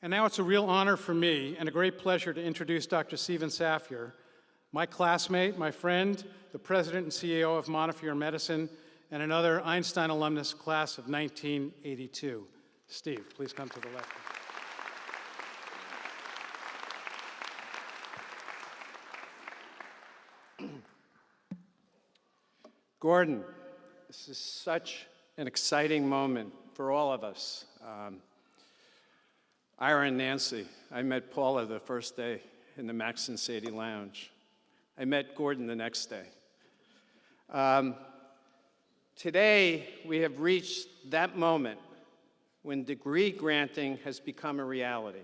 And now it's a real honor for me and a great pleasure to introduce Dr. Stephen Safir, my classmate, my friend, the president and CEO of Montefiore Medicine, and another Einstein alumnus class of 1982. Steve, please come to the left. Gordon, this is such an exciting moment for all of us. Ira and Nancy, I met Paula the first day in the Max and Sadie Lounge. I met Gordon the next day. Today, we have reached that moment when degree granting has become a reality.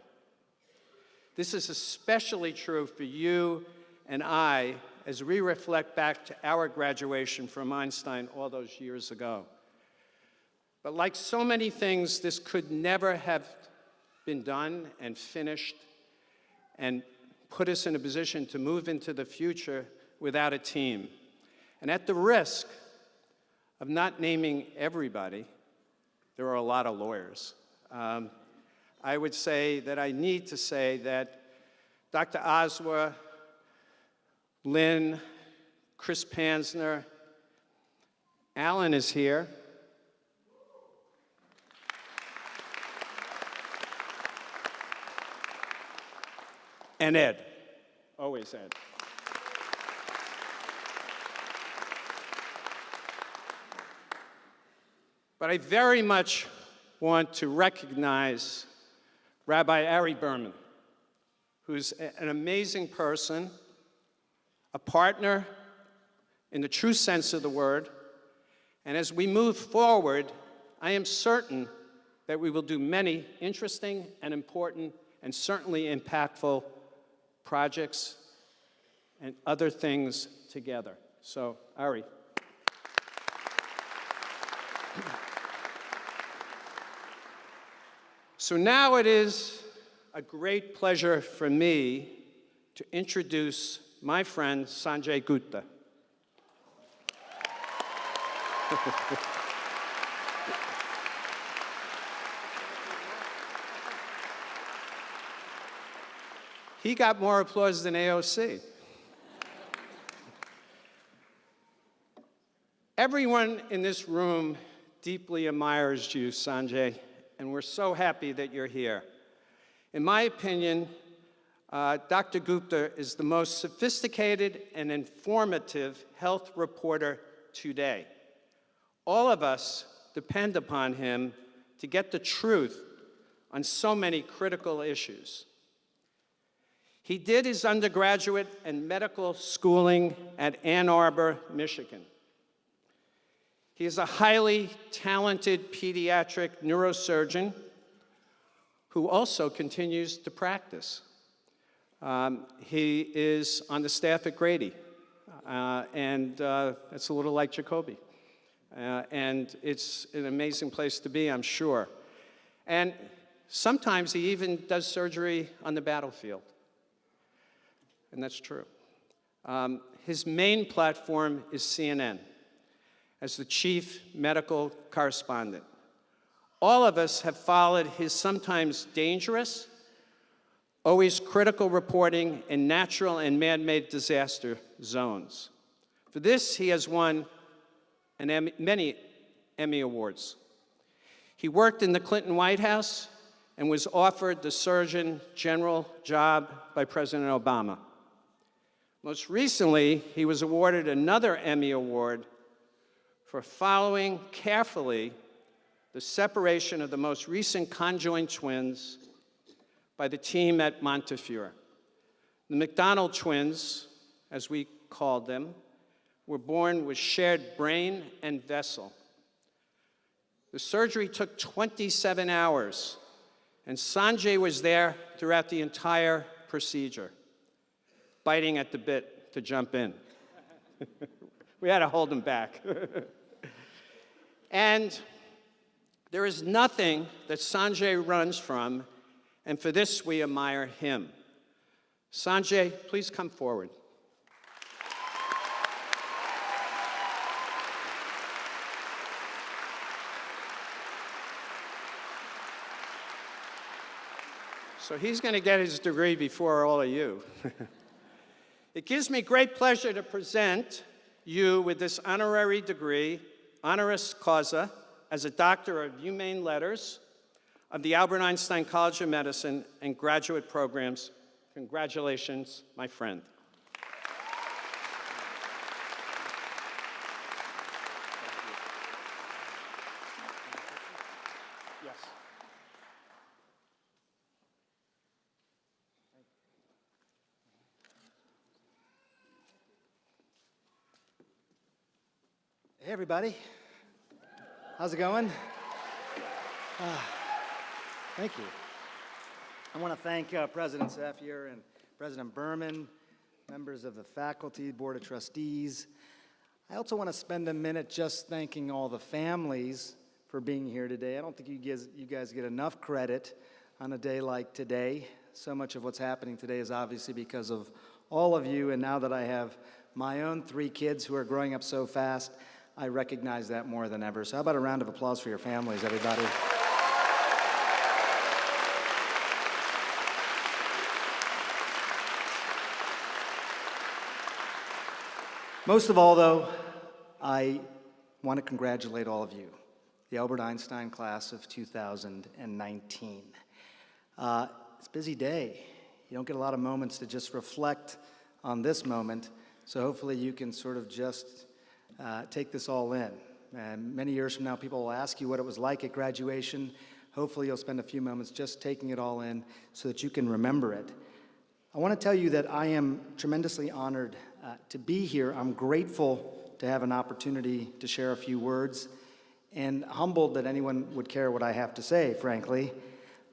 This is especially true for you and I as we reflect back to our graduation from Einstein all those years ago. But like so many things, this could never have been done and finished and put us in a position to move into the future without a team. And at the risk of not naming everybody, there are a lot of lawyers. I would say that I need to say that Dr. Oswa, Lynn, Chris Pansner, Alan is here. And Ed, always Ed. But I very much want to recognize Rabbi Ari Berman, who's an amazing person, a partner in the true sense of the word, and as we move forward, I am certain that we will do many interesting and important and certainly impactful projects and other things together. So, Ari. So now it is a great pleasure for me to introduce my friend Sanjay Gupta. He got more applause than AOC. Everyone in this room deeply admires you, Sanjay, and we're so happy that you're here. In my opinion, Dr. Gupta is the most sophisticated and informative health reporter today. All of us depend upon him to get the truth on so many critical issues. He did his undergraduate and medical schooling at Ann Arbor, Michigan. He is a highly talented pediatric neurosurgeon who also continues to practice. He is on the staff at Grady, and it's a little like Jacoby. And it's an amazing place to be, I'm sure. And sometimes he even does surgery on the battlefield. And that's true. His main platform is CNN as the chief medical correspondent. All of us have followed his sometimes dangerous, always critical reporting in natural and man-made disaster zones. For this, he has won many Emmy Awards. He worked in the Clinton White House and was offered the Surgeon General job by President Obama. Most recently, he was awarded another Emmy Award for following carefully the separation of the most recent conjoined twins by the team at Montefiore. The McDonald twins, as we called them, were born with shared brain and vessel. The surgery took 27 hours, and Sanjay was there throughout the entire procedure, biting at the bit to jump in. We had to hold him back. And there is nothing that Sanjay runs from, and for this we admire him. Sanjay, please come forward. So he's going to get his degree before all of you. It gives me great pleasure to present you with this honorary degree, honoris causa, as a Doctor of Humane Letters of the Albert Einstein College of Medicine and graduate programs. Congratulations, my friend. Yes. Hey, everybody. How's it going? Thank you. I want to thank President Safier and President Berman, members of the faculty, Board of Trustees. I also want to spend a minute just thanking all the families for being here today. I don't think you guys get enough credit on a day like today. So much of what's happening today is obviously because of all of you, and now that I have my own 3 kids who are growing up so fast, I recognize that more than ever. So how about a round of applause for your families, everybody? Most of all, though, I want to congratulate all of you, the Albert Einstein class of 2019. It's a busy day. You don't get a lot of moments to just reflect on this moment, so hopefully you can sort of just take this all in. And many years from now, people will ask you what it was like at graduation. Hopefully you'll spend a few moments just taking it all in so that you can remember it. I want to tell you that I am tremendously honored to be here. I'm grateful to have an opportunity to share a few words, and humbled that anyone would care what I have to say, frankly.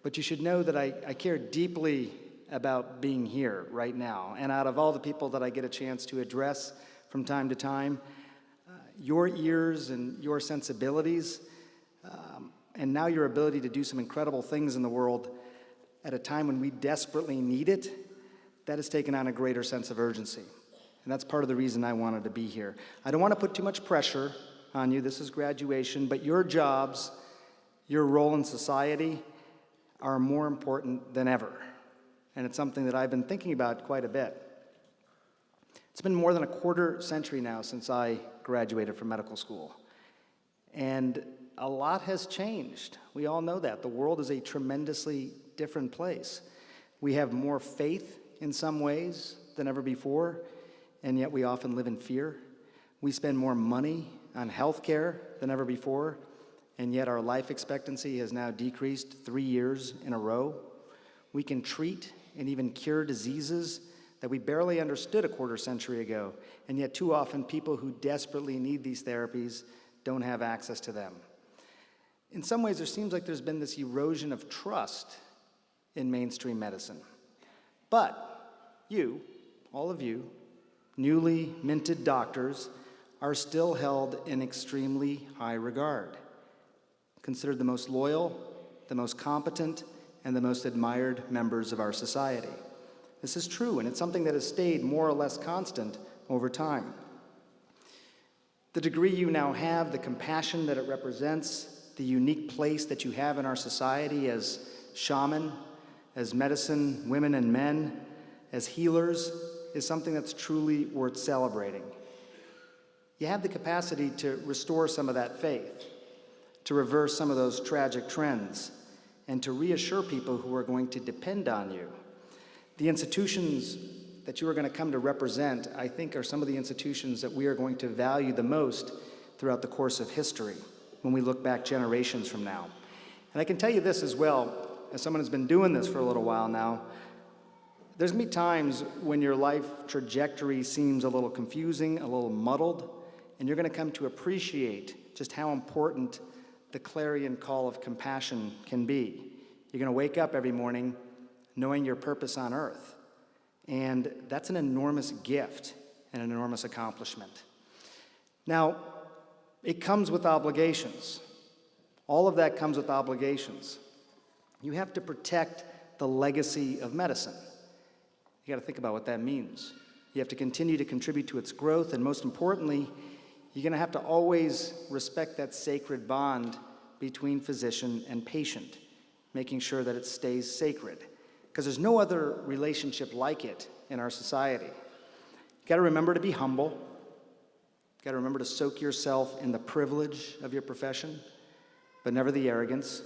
But you should know that I care deeply about being here right now. And out of all the people that I get a chance to address from time to time, your ears and your sensibilities, and now your ability to do some incredible things in the world at a time when we desperately need it, that has taken on a greater sense of urgency. And that's part of the reason I wanted to be here. I don't want to put too much pressure on you. This is graduation, but your jobs, your role in society are more important than ever. And it's something that I've been thinking about quite a bit. It's been more than a quarter century now since I graduated from medical school. And a lot has changed. We all know that. The world is a tremendously different place. We have more faith in some ways than ever before, and yet we often live in fear. We spend more money on health care than ever before, and yet our life expectancy has now decreased 3 years in a row. We can treat and even cure diseases that we barely understood a quarter century ago, and yet too often people who desperately need these therapies don't have access to them. In some ways, there seems like there's been this erosion of trust in mainstream medicine. But you, all of you, newly minted doctors, are still held in extremely high regard, considered the most loyal, the most competent, and the most admired members of our society. This is true, and it's something that has stayed more or less constant over time. The degree you now have, the compassion that it represents, the unique place that you have in our society as shaman, as medicine women and men, as healers, is something that's truly worth celebrating. You have the capacity to restore some of that faith, to reverse some of those tragic trends, and to reassure people who are going to depend on you. The institutions that you are going to come to represent, I think, are some of the institutions that we are going to value the most throughout the course of history when we look back generations from now. And I can tell you this as well, as someone who's been doing this for a little while now, there's going to be times when your life trajectory seems a little confusing, a little muddled, and you're going to come to appreciate just how important the clarion call of compassion can be. You're going to wake up every morning knowing your purpose on earth. And that's an enormous gift and an enormous accomplishment. Now, it comes with obligations. All of that comes with obligations. You have to protect the legacy of medicine. You got to think about what that means. You have to continue to contribute to its growth, and most importantly, you're going to have to always respect that sacred bond between physician and patient, making sure that it stays sacred. because there's no other relationship like it in our society. You got to remember to be humble. You got to remember to soak yourself in the privilege of your profession, but never the arrogance.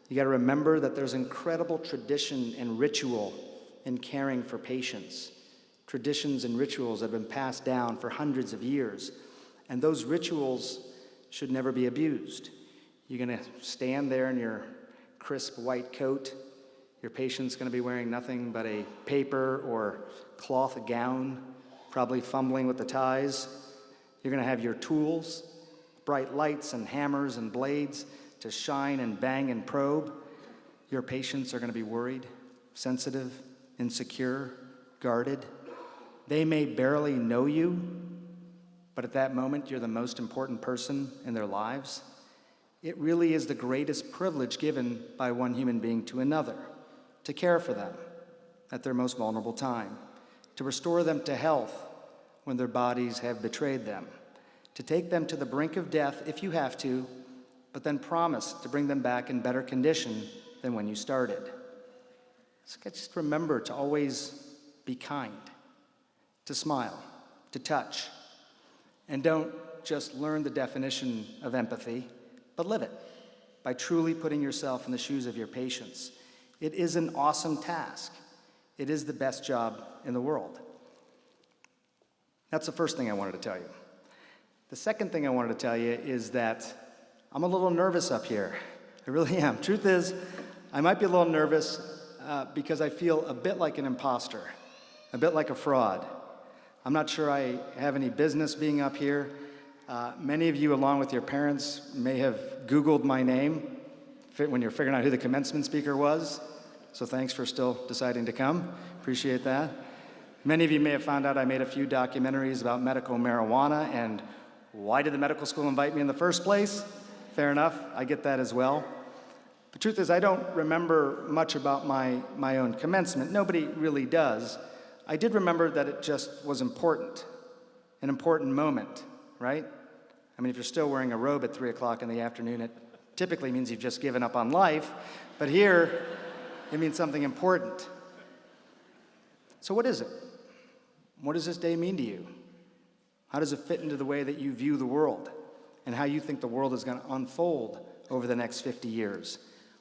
You got to remember that there's incredible tradition and ritual in caring for patients. Traditions and rituals that have been passed down for hundreds of years. And those rituals should never be abused. You're going to stand there in your crisp white coat. Your patient's going to be wearing nothing but a paper or cloth gown, probably fumbling with the ties. You're going to have your tools, bright lights and hammers and blades to shine and bang and probe. Your patients are going to be worried, sensitive, insecure, guarded. They may barely know you, but at that moment, you're the most important person in their lives. It really is the greatest privilege given by one human being to another, to care for them at their most vulnerable time, to restore them to health when their bodies have betrayed them, to take them to the brink of death if you have to, but then promise to bring them back in better condition than when you started. So just remember to always be kind, to smile, to touch, and don't just learn the definition of empathy, but live it by truly putting yourself in the shoes of your patients. It is an awesome task. It is the best job in the world. That's the first thing I wanted to tell you. The second thing I wanted to tell you is that I'm a little nervous up here. I really am. Truth is, I might be a little nervous because I feel a bit like an imposter, a bit like a fraud. I'm not sure I have any business being up here. Many of you, along with your parents, may have Googled my name when you're figuring out who the commencement speaker was. So thanks for still deciding to come. Appreciate that. Many of you may have found out I made a few documentaries about medical marijuana and why did the medical school invite me in the first place? Fair enough, I get that as well. The truth is I don't remember much about my own commencement. Nobody really does. I did remember that it just was important, an important moment, right? I mean, if you're still wearing a robe at 3 o'clock in the afternoon, it typically means you've just given up on life, but here, it means something important. So what is it? What does this day mean to you? How does it fit into the way that you view the world and how you think the world is going to unfold over the next 50 years?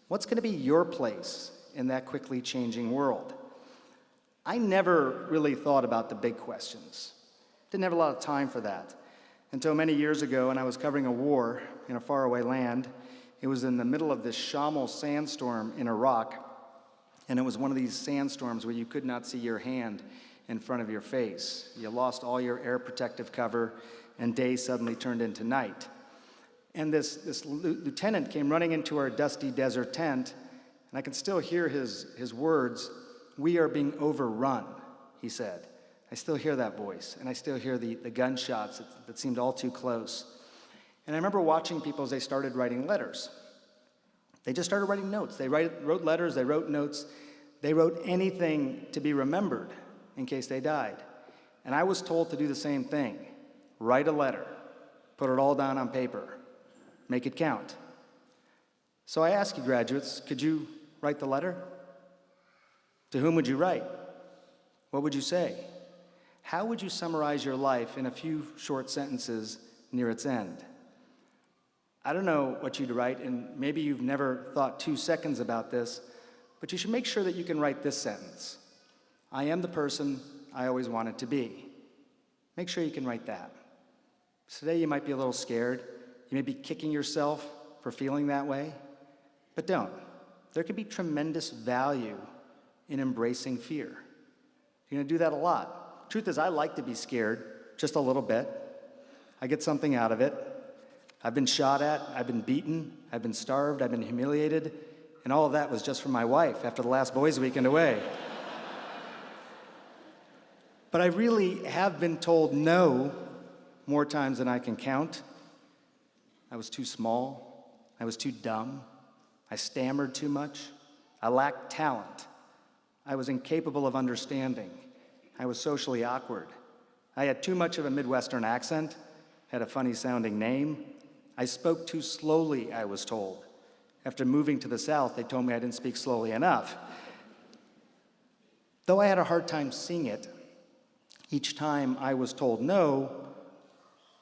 What's going to be your place in that quickly changing world? I never really thought about the big questions. Didn't have a lot of time for that until many years ago when I was covering a war in a faraway land. It was in the middle of this Shamel sandstorm in Iraq, and it was one of these sandstorms where you could not see your hand in front of your face. You lost all your air protective cover, and day suddenly turned into night. And this lieutenant came running into our dusty desert tent, and I can still hear his words, "We are being overrun," he said. I still hear that voice, and I still hear the gunshots that seemed all too close. And I remember watching people as they started writing letters. They just started writing notes. They wrote letters, they wrote notes, they wrote anything to be remembered in case they died. And I was told to do the same thing. Write a letter, put it all down on paper, make it count. So I ask you graduates, could you write the letter? To whom would you write? What would you say? How would you summarize your life in a few short sentences near its end? I don't know what you'd write, and maybe you've never thought 2 seconds about this, but you should make sure that you can write this sentence. I am the person I always wanted to be. Make sure you can write that. Today you might be a little scared. You may be kicking yourself for feeling that way, but don't. There can be tremendous value in embracing fear. You're going to do that a lot. Truth is, I like to be scared, just a little bit. I get something out of it. I've been shot at, I've been beaten, I've been starved, I've been humiliated, and all of that was just from my wife after the last boys' weekend away. But I really have been told no more times than I can count. I was too small, I was too dumb, I stammered too much, I lacked talent, I was incapable of understanding, I was socially awkward, I had too much of a Midwestern accent, had a funny-sounding name, I spoke too slowly, I was told. After moving to the South, they told me I didn't speak slowly enough. Though I had a hard time seeing it, each time I was told no,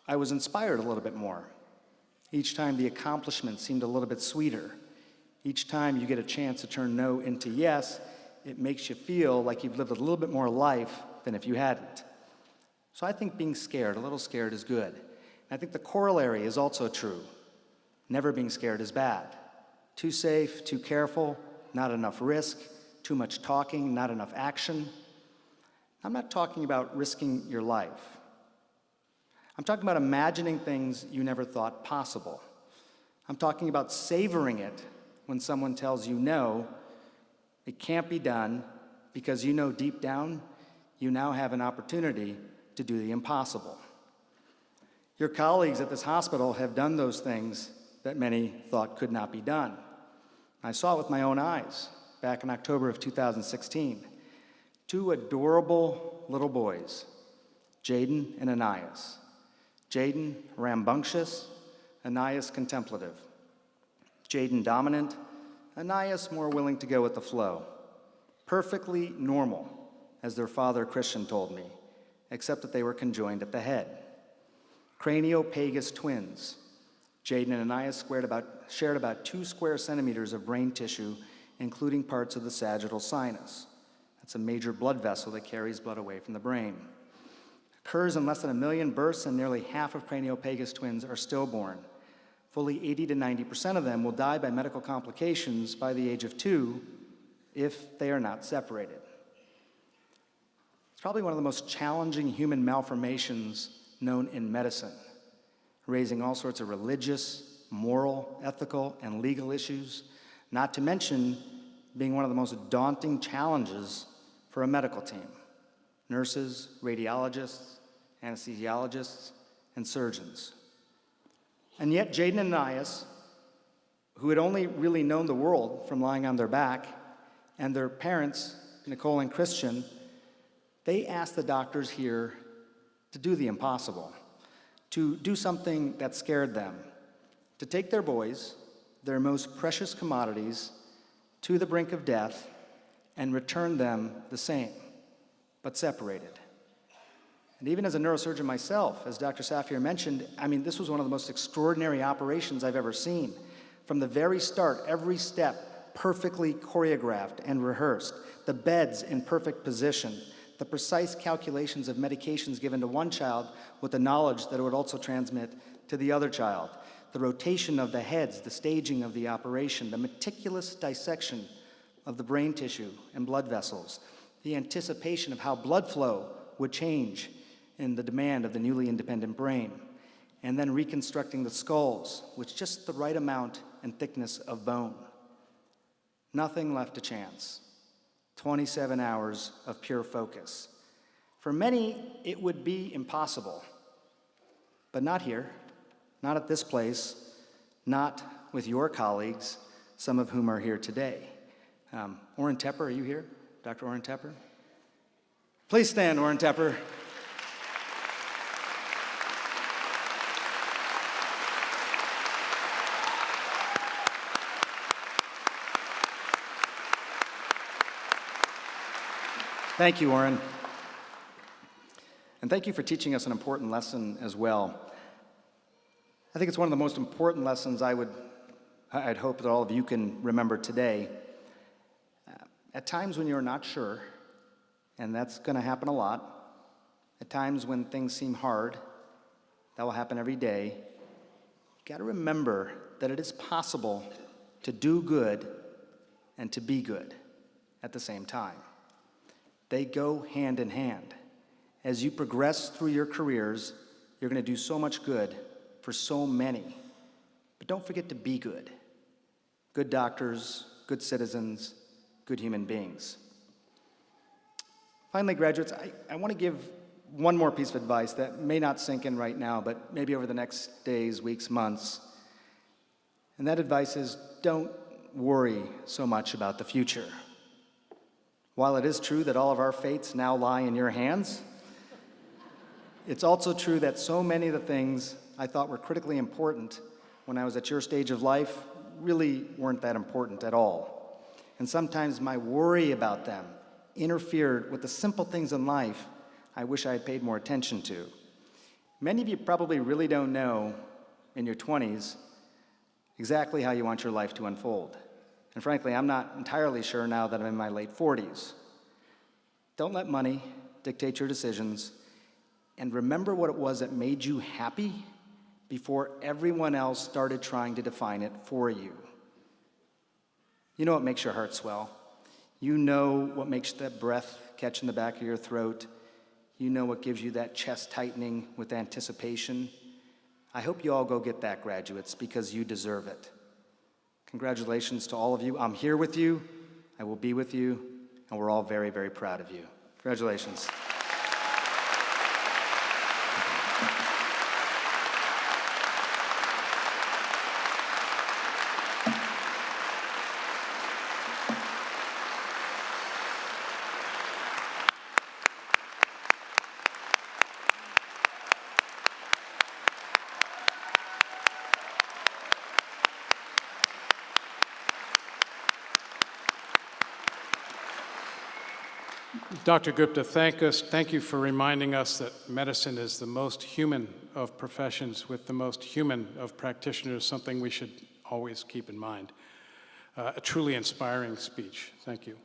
I was inspired a little bit more. Each time the accomplishment seemed a little bit sweeter. Each time you get a chance to turn no into yes, it makes you feel like you've lived a little bit more life than if you hadn't. So I think being scared, a little scared, is good. And I think the corollary is also true. Never being scared is bad. Too safe, too careful, not enough risk, too much talking, not enough action. I'm not talking about risking your life. I'm talking about imagining things you never thought possible. I'm talking about savoring it when someone tells you no, it can't be done, because you know deep down you now have an opportunity to do the impossible. Your colleagues at this hospital have done those things that many thought could not be done. I saw it with my own eyes back in October of 2016. Two adorable little boys, Jaden and Anais. Jaden rambunctious, Anais contemplative. Jaden dominant, Anais more willing to go with the flow. Perfectly normal, as their father Christian told me, except that they were conjoined at the head. Craniopagus twins. Jaden and Anais shared about 2 square centimeters of brain tissue, including parts of the sagittal sinus. That's a major blood vessel that carries blood away from the brain. Occurs in less than 1 million births, and nearly half of craniopagus twins are stillborn. Fully 80 to 90% of them will die by medical complications by the age of 2 if they are not separated. It's probably one of the most challenging human malformations known in medicine, raising all sorts of religious, moral, ethical, and legal issues, not to mention being one of the most daunting challenges for a medical team. Nurses, radiologists, anesthesiologists, and surgeons. And yet Jaden and Anais, who had only really known the world from lying on their back, and their parents, Nicole and Christian, they asked the doctors here to do the impossible, to do something that scared them, to take their boys, their most precious commodities, to the brink of death and return them the same, but separated. And even as a neurosurgeon myself, as Dr. Safir mentioned, this was one of the most extraordinary operations I've ever seen. From the very start, every step perfectly choreographed and rehearsed, the beds in perfect position, the precise calculations of medications given to one child with the knowledge that it would also transmit to the other child, the rotation of the heads, the staging of the operation, the meticulous dissection of the brain tissue and blood vessels, the anticipation of how blood flow would change in the demand of the newly independent brain, and then reconstructing the skulls with just the right amount and thickness of bone. Nothing left to chance. 27 hours of pure focus. For many, it would be impossible, but not here, not at this place, not with your colleagues, some of whom are here today. Oren Tepper, are you here? Dr. Oren Tepper? Please stand, Oren Tepper. Thank you, Oren. And thank you for teaching us an important lesson as well. I think it's one of the most important lessons I'd hope that all of you can remember today. At times when you're not sure, and that's going to happen a lot, at times when things seem hard, that will happen every day, you got to remember that it is possible to do good and to be good at the same time. They go hand in hand. As you progress through your careers, you're going to do so much good for so many. But don't forget to be good. Good doctors, good citizens, good human beings. Finally, graduates, I want to give one more piece of advice that may not sink in right now, but maybe over the next days, weeks, months. And that advice is, don't worry so much about the future. While it is true that all of our fates now lie in your hands, it's also true that so many of the things I thought were critically important when I was at your stage of life really weren't that important at all. And sometimes my worry about them interfered with the simple things in life I wish I had paid more attention to. Many of you probably really don't know in your 20s exactly how you want your life to unfold. And frankly, I'm not entirely sure now that I'm in my late 40s. Don't let money dictate your decisions, and remember what it was that made you happy before everyone else started trying to define it for you. You know what makes your heart swell. You know what makes that breath catch in the back of your throat. You know what gives you that chest tightening with anticipation. I hope you all go get that, graduates, because you deserve it. Congratulations to all of you. I'm here with you. I will be with you. And we're all very, very proud of you. Congratulations. Dr. Gupta, thank you for reminding us that medicine is the most human of professions with the most human of practitioners, something we should always keep in mind. A truly inspiring speech. Thank you.